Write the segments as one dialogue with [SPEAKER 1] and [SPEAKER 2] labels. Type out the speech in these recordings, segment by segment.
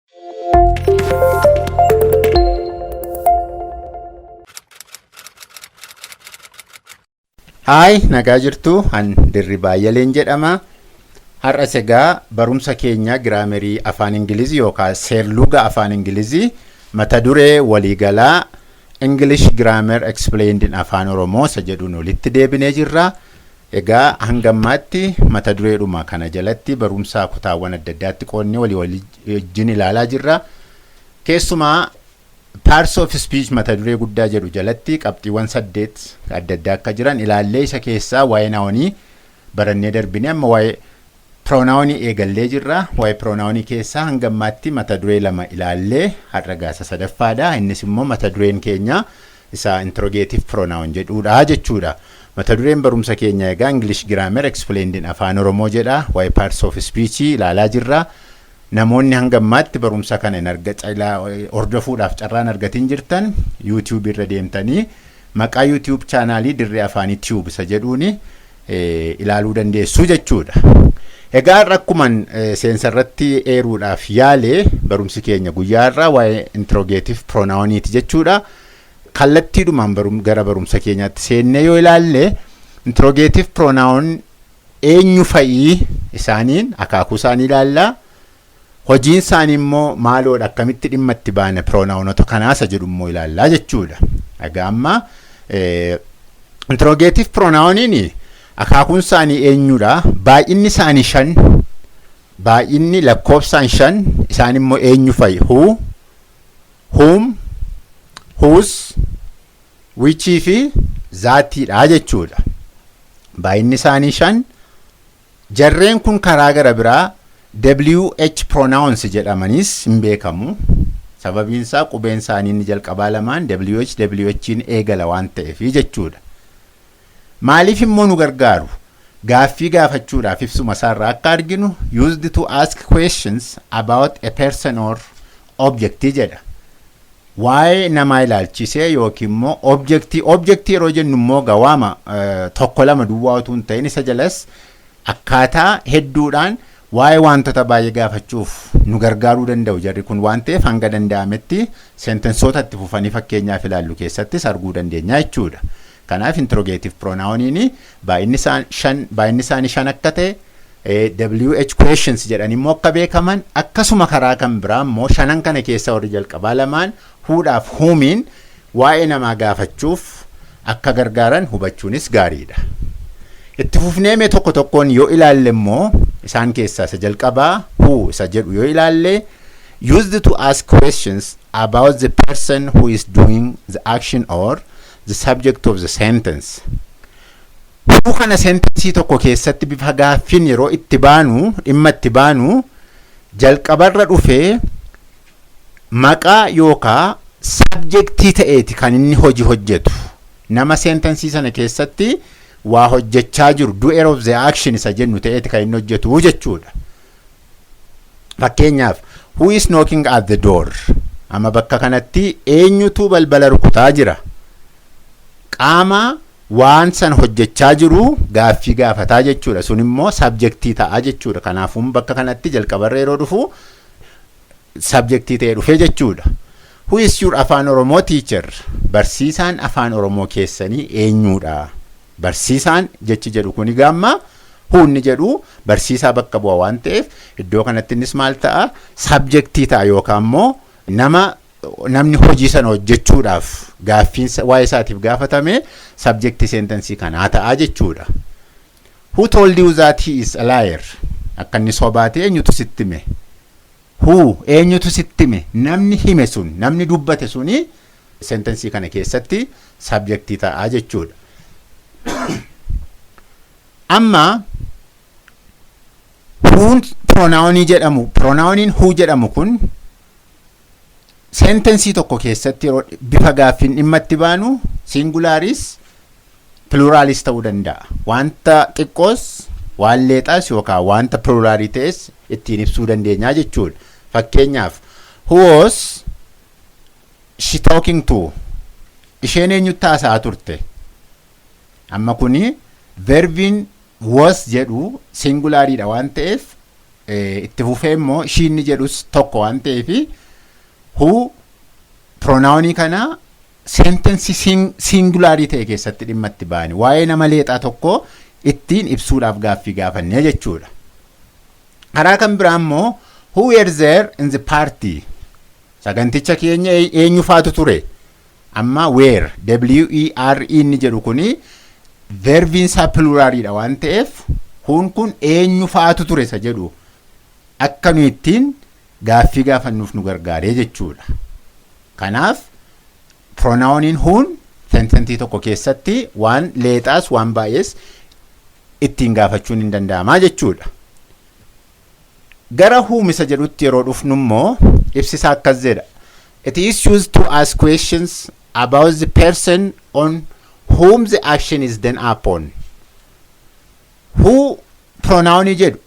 [SPEAKER 1] Hi, nagaa jirtu an Dirribaa Yaleen jedhama. Har'as egaa barumsa keenya giraamerii afaan Ingilizii yookaan seerluga afaan Ingilizii mata duree waliigalaa English Grammar Explained in Afaan Oromoo isa jedhuun walitti deebinee jirra. Egaa hangammaatti mata dureedhuma kana jalatti barumsa kutaawwan adda addaatti qoonnee walii wajjin ilaalaa jirra. Keessumaa Parts of speech mata duree guddaa jedhu jalatti qabxiiwwan 8 adda addaa akka jiran ilaallee isa keessaa waa'ee naawonii barannee darbinee amma waa'ee pronaawonii eegallee jirra. Waa'ee pronaawonii keessaa hangammaatti mata duree 2 ilaallee har'a gaasa sadaffaadha. Innis immoo mata dureen keenya isa interrogative pronoun jedhudha jechuudha. Mata dureen barumsa keenya egaa English Grammar Explained in Afaan Oromoo jedha. Waa'ee parts of speech ilaalaa jirra. Namoonni hangammaatti barumsa kana hin hordofuudhaaf carraan argatin jirtan YouTube irra deemtanii maqaa YouTube chaanaalii Dirree Afaan Tube isa jedhuuni ilaaluu dandeessu jechuudha. Egaa rakkuman seensarratti eeruudhaaf yaale barumsi keenya guyyaarraa waa'ee interrogative pronouniti jechuudha. Kallattiidhumaan gara barumsa keenyaatti seennee yoo ilaalle interrogative pronoun eenyu fa'ii isaaniin akaakuu isaanii ilaallaa. Hojiin isaanii immoo maaloodha akkamitti dhimma itti baane pronaunota kanaasa jedhu immoo ilaallaa jechuudha. Egaa amma interrogative pronouniin akaakuun isaanii eenyudha? Baay'inni isaanii 5. Baay'inni lakkoofsaan 5 isaan immoo eenyu fa'i? Who, whom, whose, which fi zaatiidha jechuudha. Baay'inni isaanii 5. Jarreen kun karaa gara biraa WH pronouns jedhamanis hin beekamu. Sababiin isaa qubeen isaanii inni jalqabaa lamaan WH'n eegala waan ta'eef jechuudha. Maaliif immoo nu gargaaru? Gaaffii gaafachuudhaaf ibsuma isaarraa akka arginu used to ask questions about a person or object jedha. Waa'ee namaa ilaalchisee yookiin immoo objectii yeroo jennu immoo gawaama tokko lama duwwaa utuu hin ta'in isa jalas akkaataa hedduudhaan waa'ee wantoota baay'ee gaafachuuf nu gargaaruu danda'u jarri kun waan ta'eef hanga danda'ametti sentensoota itti fufanii fakkeenyaaf ilaallu keessattis arguu dandeenya jechuudha. Kanaaf interrogative pronouniin baay'inni isaanii 5 akka ta'e WH questions jedhan immoo akka beekaman akkasuma karaa kan biraa immoo 5 kana keessa warri jalqabaa lamaan whoodhaaf whomiin waa'ee namaa gaafachuuf akka gargaaran hubachuunis gaariidha. Itti fufnee mee tokko tokkoon yoo ilaalle immoo isaan keessaa isa jalqabaa who isa jedhu yoo ilaalle used to ask questions about the person who is doing the action or the subject of the sentence. Who kana sentencii tokko keessatti bifa gaaffiin yeroo itti baanu dhimma itti baanu jalqabarra dhufee maqaa yookaa subjectii ta'eeti kan inni hojii hojjetu. Nama sentencii sana keessatti waa hojjechaa jiru doer of the action isa jennu ta'eeti kan inni hojjetu jechuudha. Fakkeenyaaf who is knocking at the door? Amma bakka kanatti eenyutu balbala rukutaa jira? Qaama waan san hojjechaa jiru gaaffii gaafataa jechuudha. Sun immoo subjectii ta'a jechuudha. Kanaafuu bakka kanatti jalqabarra yeroo dhufu subjectii ta'ee dhufee jechuudha. Who is your Afaan Oromoo teacher? Barsiisaan Afaan Oromoo keessanii eenyudha? Barsiisaan jechi jedhu kuni gaamma huunni jedhu barsiisaa bakka bu'a waan ta'eef iddoo kanatti innis maal ta'a? Subjectii ta'a yookaan immoo namni hojii sana hojjechuudhaaf gaaffiin waa'ee isaatiif gaafatame subjectii sentencii kanaa ta'a jechuudha. Who told you that he is a liar? Akka inni sobaate eenyutu sitti hime? Who eenyutu sitti hime? Namni hime sun, namni dubbate suni sentencii kana keessatti subjectii ta'a jechuudha. Amma who pronounii jedhamu, pronouniin who jedhamu kun sentencii tokko keessatti yeroo bifa gaaffiin dhimma itti baanu singulaaris pluraalis ta'uu danda'a. Wanta xiqqoos waan leexaas yookaan wanta pluraalii ta'es ittiin ibsuu dandeenya jechuudha. Fakkeenyaaf who was she talking to? Isheen eenyutti haasa'aa turte? Amma kuni verbiin was jedhu singulaariidha waan ta'eef itti fufee immoo she inni jedhus tokko waan ta'eef who pronounii kana sentence singularii ta'e keessatti dhimma itti ba'ani. Waa'ee nama leexaa tokko ittiin ibsuudhaaf gaaffii gaafannee jechuudha. Karaa kan biraa immoo who were there in the party. Saganticha keenya eenyu faatu ture? Amma were WERE inni jedhu kuni verbiin isaa pluraliidha waan ta'eef hun kun eenyu faatu ture isa jedhu akka nu ittiin gaaffii gaafannuuf nu gargaaree jechuudha. Kanaaf pronouniin hun sententii tokko keessatti waan leexaas waan baay'ees ittiin gaafachuun hin danda'amaa jechuudha. Gara whom isa jedhutti yeroo dhufnu immoo ibsisaa akkas jedha. It is used to ask questions about the person on whom the action is done upon. Who pronounii jedhu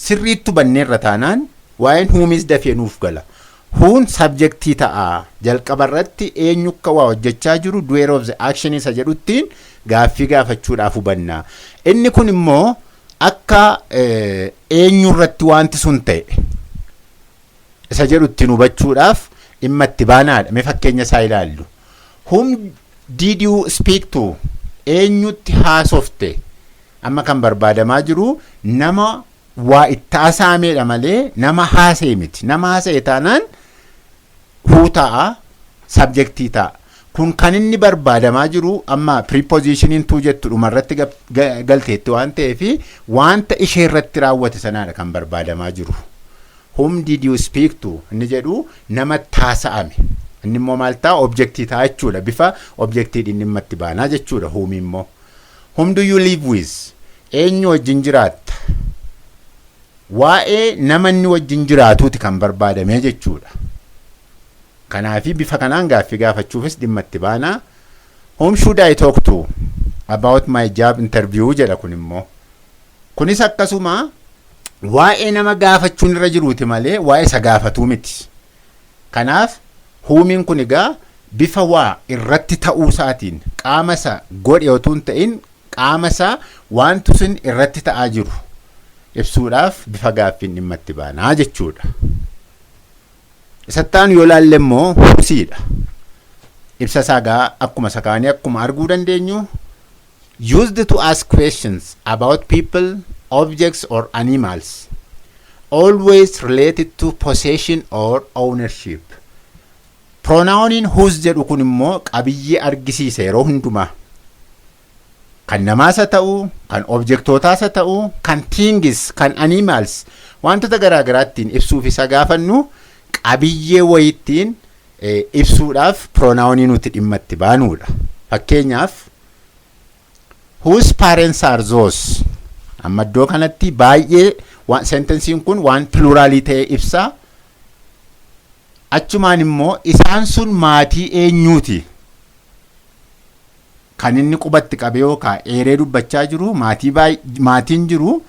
[SPEAKER 1] sirriittu banneerra taanaan waa'een whomis dafee nuuf gala. Who'n subjectii ta'a. Jalqaba irratti eenyu akka waa hojjechaa jiru doer of the action isa jedhuttiin gaaffii gaafachuudhaaf hubanna. Inni kun immoo akka eenyu irratti wanti sun ta'e isa jedhuttiin hubachuudhaaf dhimma itti baanaadha. Mee fakkeenya isaa ilaallu. Whom did you speak to? Eenyutti haasofte? Amma kan barbaadamaa jiru nama waa itti haasameedha malee nama haasee miti. Nama haasee taanaan who ta'a, subjectii ta'a. Kun kan inni barbaadamaa jiru amma prepositionin tu jettu dhumarratti galteetti waan ta'eef wanta ishee irratti raawwate sanaadha kan barbaadamaa jiru. Whom did you speak to? Inni jedhu nama taasa'ame. Inni immoo maal ta'a? Objectii ta'a jechuudha. Bifa objectii dhimma itti baanaa jechuudha. Whom immoo. Whom do you live with? Eenyu wajjin jiraatta? Waa'ee nama inni wajjin jiraatuuti kan barbaadamee jechuudha. Kanaafi bifa kanaan gaaffii gaafachuufis dhimma itti baanaa. Whom should I talk to about my job interview jedha kun immoo. Kunis akkasuma waa'ee nama gaafachuun irra jiruuti malee waa'ee isa gaafatuu miti. Kanaaf whomiin kun egaa bifa waa irratti ta'uu isaatiin qaama isa godhe otoo hin ta'in qaama isaa wantu sun irratti ta'aa jiru ibsuudhaaf bifa gaaffiin dhimma itti baanaa jechuudha. Isattaan yoo laalle immoo husiidha. Ibsa isaa gaa akkuma sakaanii akkuma arguu dandeenyu used to ask questions about people, objects or animals always related to possession or ownership. Pronouniin whose jedhu kun immoo qabiyyee argisiisa yeroo hundumaa. Kan namaas haa ta'u, kan objectootaas haa ta'u, kan things, kan animals wantoota garaagaraattiin ibsuuf isa gaafannu qabiyyee wayittiin ibsuudhaaf pronounii nuti dhimma itti baanuudha. Fakkeenyaaf whose parents are those? Amma iddoo kanatti baay'ee sentensiin kun waan pluraalii ta'e ibsa. Achumaan immoo isaan sun maatii eenyuuti? Kan inni qubatti qabe yookaan eeree dubbachaa jiru maatiin jiru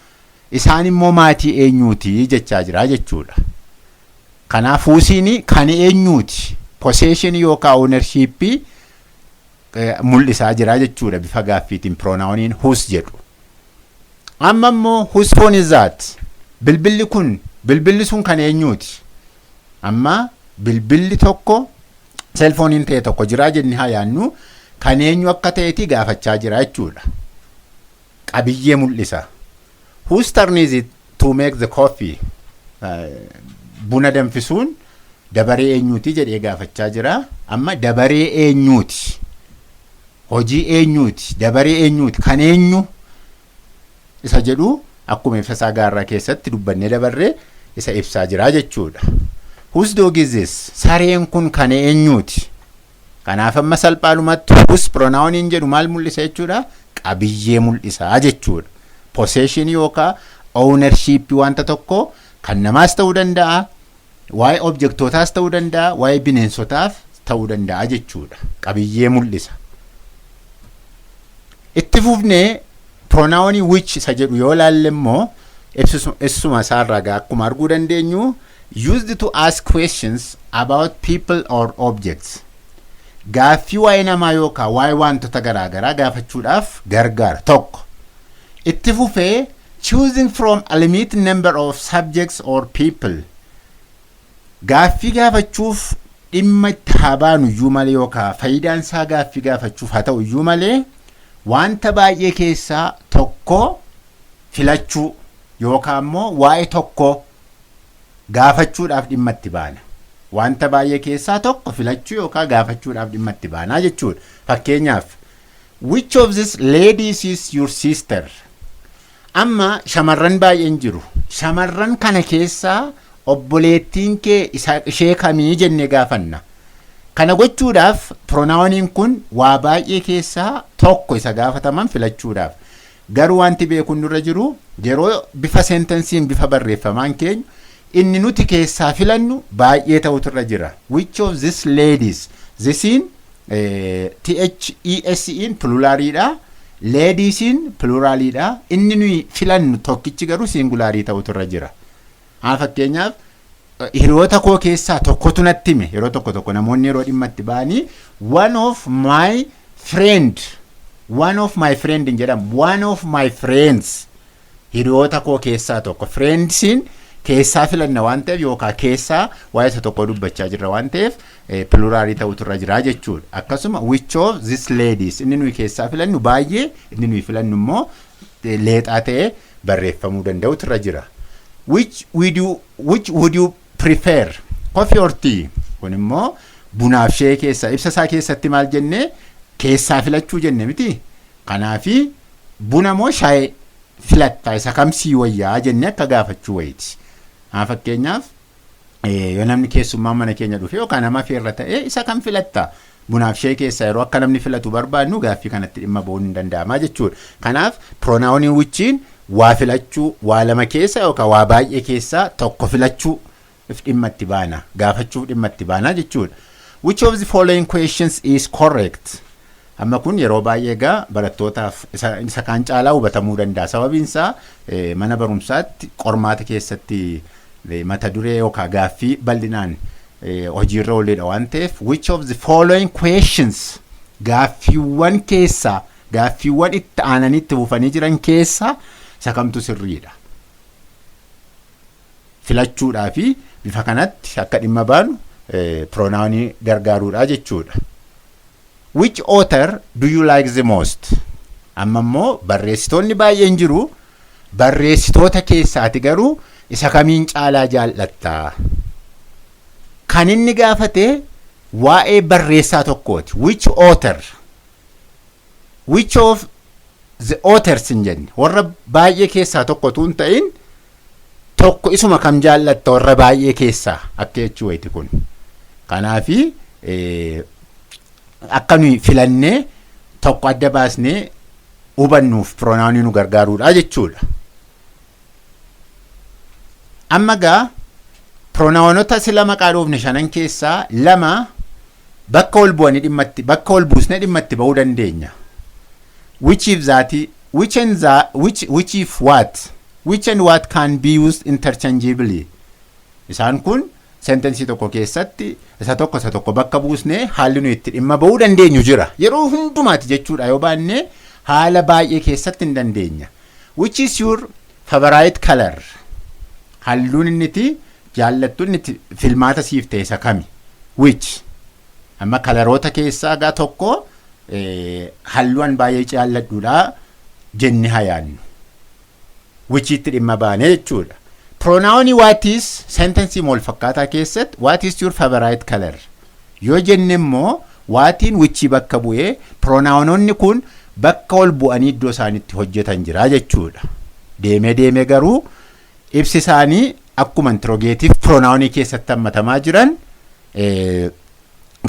[SPEAKER 1] isaan immoo maatii eenyuuti jechaa jira jechuudha. Kanaaf husiin kan eenyuuti? Possession yookaan ownership mul'isaa jira jechuudha bifa gaaffiitiin pronouniin whose jedhu. Amma immoo whose phone is that? Bilbilli sun kan eenyuuti? Amma bilbilli tokko selfooniin ta'e tokko jira jennee haa yaannu kan eenyu akka ta'eeti gaafachaa jira jechuudha. Qabiyyee mul'isa. Whose turn is it to make the coffee? Buna danfisuun dabaree eenyuuti jedhee gaafachaa jira. Amma dabaree eenyuuti? Hojii eenyuuti? Dabaree eenyuuti? Kan eenyu? Isa jedhu akkuma ibsa gaarraa keessatti dubbannee dabarree isa ibsaa jira jechuudha. Whose dog is this? Sareen kun kan eenyuuti? Kanaaf amma salphaalumatti whose pronouniin jedhu maal mul'isa jechuudha? Qabiyyee mul'isaa jechuudha. Possession yookaan ownership wanta tokko kan namaas ta'uu danda'a, waa'ee objectootaas ta'uu danda'a, waa'ee bineensotaaf ta'uu danda'a jechuudha. Qabiyyee mul'isa. Itti fufnee pronounii which isa jedhu yoo laalle immoo ibsuma isaarraa akkuma arguu dandeenyu used to ask questions about people or objects. Gaaffii waa'ee namaa yookaan waa'ee wantoota garaagaraa gaafachuudhaaf gargaara tokko. Itti fufee choosing from a limited number of subjects or people. Gaaffii gaafachuuf dhimma itti haa baanu iyyuu malee yookaan faayidaan isaa gaaffii gaafachuuf haa ta'u iyyuu malee wanta baay'ee keessaa tokko filachuu yookaan immoo waa'ee tokko gaafachuudhaaf dhimma itti baana. Wanta baay'ee keessaa tokko filachuu yookaan gaafachuudhaaf dhimma itti baanaa jechuudha. Fakkeenyaaf which of these ladies is your sister? Amma shamarran baay'een jiru. Shamarran kana keessaa obboleettiin kee ishee kamii jennee gaafanna. Kana gochuudhaaf pronouniin kun waa baay'ee keessaa tokko isa gaafataman filachuudhaaf. Garuu wanti beekuun nurra jiru yeroo bifa sentensiin bifa barreeffamaan keenyu inni nuti keessaa filannu baay'ee ta'utu irra jira. Which of these ladies? Thisiin THESin pluraliidha. Ladiesiin pluraliidha. Inni nuyi filannu tokkichi garuu singulaarii ta'utu irra jira. Fakkeenyaaf hiriyoota koo keessaa tokkotu natti hime yeroo tokko namoonni yeroo dhimma itti ba'anii one of my friend hin jedhamu one of my friends hiriyoota koo keessaa tokko friendsiin keessaa filanna waan ta'eef yookaan keessaa waa'ee isa tokko dubbachaa jirra waan ta'eef pluraalii ta'utu irra jira jechuudha. Akkasuma which of these ladies inni nuyi keessaa filannu baay'ee inni nuyi filannu immoo leexaa ta'ee barreeffamuu danda'utu irra jira. Which would you prefer? Coffee or tea? Kun immoo bunaaf shee keessa ibsa isaa keessatti maal jennee keessaa filachuu jenne miti. Kanaafi buna moo shaayee filatta isa kamsii wayyaa jennee akka gaafachuu wayiiti. Fakkeenyaaf yoo namni keessummaa mana keenya dhufe yookaan nama feerra ta'e isa kam filatta? Bunaaf shee keessa yeroo akka namni filatu barbaadnu gaaffii kanatti dhimma ba'uun hin danda'ama jechuudha. Kanaaf pronouniin whichiin waa filachuu waa lama keessa yookaan waa baay'ee keessaa tokko filachuu dhimma itti baana gaafachuuf dhimma itti baana jechuudha. Which of the following questions is correct? Amma kun yeroo baay'ee egaa barattootaaf isa kaan caalaa hubatamuu danda'a. Sababiin isaa mana barumsaatti qormaata keessatti mata duree yookaan gaaffii bal'inaan hojiirra ooledha waan ta'eef which of the following questions gaaffiiwwan keessaa gaaffiiwwan itti aananii itti buufanii jiran keessaa isa kamtu sirriidha. Filachuudhaa fi bifa kanatti akka dhimma baanu pronounii gargaaruudha jechuudha. Which author do you like the most? Amma immoo barreessitoonni baay'een jiru. Barreessitoota keessaati garuu isa kamiin caalaa jaallatta? Kan inni gaafate waa'ee barreessaa tokkooti. Which author? Which of the authors hin jenne warra baay'ee keessaa tokkotu hin ta'in tokko isuma kam jaallatta warra baay'ee keessaa akka jechuu wayiiti kun. Kanaafi akka nuyi filannee tokko adda baasnee hubannuuf pronounii nu gargaaruudha jechuudha. Amma gaa pronounota sila maqaa dhoofne shanan keessaa lama bakka ol bu'anii dhimmatti bakka ol buusnee dhimmatti ba'uu dandeenya. Which and what can be used interchangeably? Isaan kun sentensii tokko keessatti isa tokko bakka buusnee haalli nu itti dhimma ba'uu dandeenyu jira. Yeroo hundumaati jechuudha yoo baanne haala baay'ee keessatti hin dandeenya. Which is your favorite color? Halluun inni itti jaallattu inni itti filmaata siif ta'e isa kami? Which? Amma kalaroota keessaa gaa tokko halluun baay'ee jaalladhuudha jenne hayaannu. Which itti dhimma baane jechuudha. Pronoun what is sentence wal fakkaataa keessatti what is your favorite color? Yoo jenne immoo waatiin which bakka bu'ee pronounonni kun bakka ol bu'anii iddoo isaaniitti hojjetan jira jechuudha. Deemee garuu ibsi isaanii akkuma interrogative pronounii keessatti hammatamaa jiran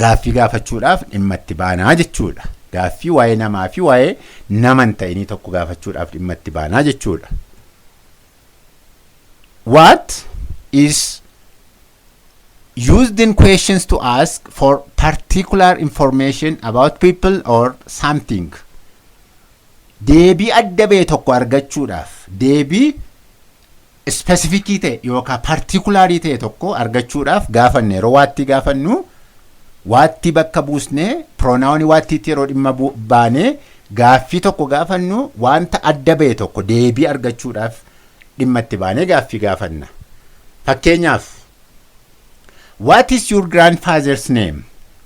[SPEAKER 1] gaaffii gaafachuudhaaf dhimma itti baanaa jechuudha. Gaaffii waa'ee namaa fi waa'ee nama hin ta'inii tokko gaafachuudhaaf dhimma itti baanaa jechuudha. What is used in questions to ask for particular information about people or something? Deebii adda ba'e tokko argachuudhaaf deebii specificii ta'e yookaan particulaarii ta'e tokko argachuudhaaf gaafanne yeroo waatti gaafannu waatti bakka buusnee pronounii waattiitti yeroo dhimma baanee gaaffii tokko gaafannu wanta adda ba'e tokko deebii argachuudhaaf dhimma itti baanee gaaffii gaafanna. Fakkeenyaaf what is your grandfather's name?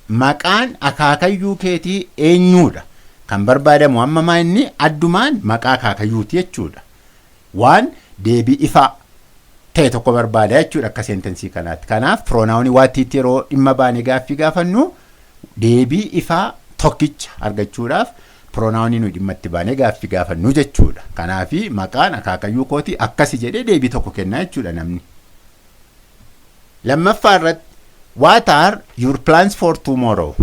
[SPEAKER 1] Maqaan akaakayyuu keetii eenyuudha? Kan barbaadamu amma inni addumaan maqaa akaakayyuuti jechuudha. Waan deebii ifaa ta'e tokko barbaada jechuudha akka seentensii kanaatti. Kanaaf pronoun watiitti yeroo dhimma baanee gaaffii gaafannu deebii ifaa tokkicha argachuudhaaf pronoun nu dhimma itti baanee gaaffii gaafannu jechuudha. Kanaaf maqaan akaakayyuu kooti akkasi jedhee deebii tokko kennaa jechuudha namni. Lammaffaa irratti what are your plans for tomorrow?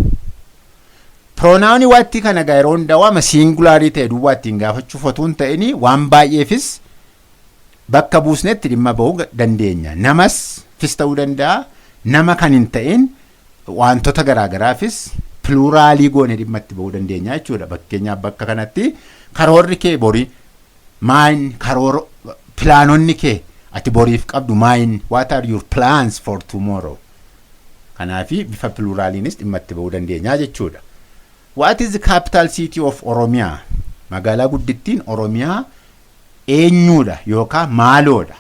[SPEAKER 1] Pronoun watti kana yeroo hundaa singularii ta'e duwwaa ittiin gaafachuuf otoo hin ta'in waan baay'eefis bakka buusnetti dhimma ba'uu dandeenya. Namas fis ta'uu danda'a, nama kan hin ta'in wantoota garaagaraafis pluraalii goone dhimma itti ba'uu dandeenya jechuudha. Fakkeenyaaf bakka kanatti karoorri kee borii maayin karoora pilaanonni kee ati boriif qabdu maayin what are your plans for tomorrow? Kanaafi bifa pluraaliinis dhimma itti ba'uu dandeenya jechuudha. What is the capital city of Oromiyaa? Magaalaa guddittiin Oromiyaa eenyuudha yookaan maaloodha?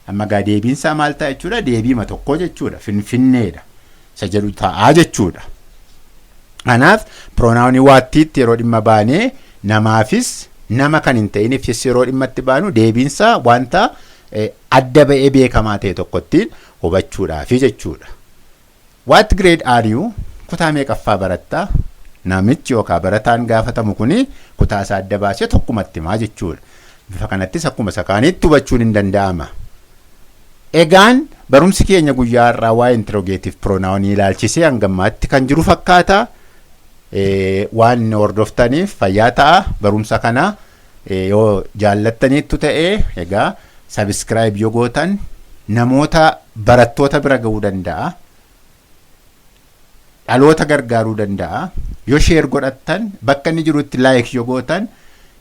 [SPEAKER 1] Amma deebiinsaa maal ta'a jechuudha? Deebiima tokko jechuudha. Finfinneedha. Isa jedhu ta'a jechuudha. Kanaaf pronoun watiitti yeroo dhimma baanee namaafis nama kan hin ta'iniifis yeroo dhimma itti baanu deebiinsaa wanta adda ba'ee beekamaa ta'e tokkottiin hubachuudhaafi jechuudha. What grade are you? Kutaa meeqaffaa barattaa? Namichi yookaan barataan gaafatamu kuni kutaa isaa adda baasee tokkumatti himaa jechuudha. Bifa kanattis akkuma sakaaniitti hubachuun hin danda'ama. Egaan barumsi keenya guyyaa irraa waa'ee interrogative pronoun ilaalchisee hangammaatti kan jiru fakkaata. Waan hordoftaniif fayyaa ta'a. Barumsa kana yoo jaallattaniittu ta'ee egaa subscribe yoo gootan namoota barattoota bira ga'uu danda'a. Dhaloota gargaaruu danda'a. Yoo share godhattan bakka inni jirutti like yoo gootan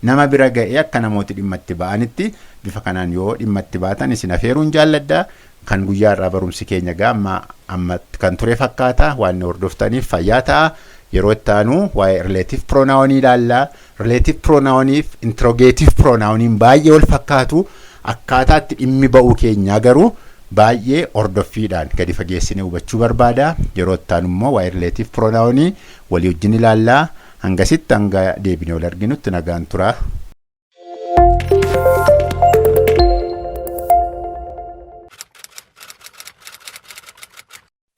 [SPEAKER 1] nama bira ga'ee akka namooti dhimma itti ba'anitti bifa kanaan yoo dhimma itti baatan isin afeeruun jaalladha. Kan guyyaa irraa barumsi keenya amma kan ture fakkaata. Waan hordoftaniif fayyaa ta'a. Yeroo itti aanu waa'ee relative pronoun ilaalla. Relative pronouniif interrogative pronouniin baay'ee wal fakkaatu. Akkaataa itti dhimmi ba'uu keenyaa garuu baay'ee hordoffiidhaan gadi fageessine hubachuu barbaada. Yeroo itti aanu immoo waa'ee relative pronounii walii wajjin ilaallaa. Hangasitti hanga deebinee wal arginutti nagaan turaa.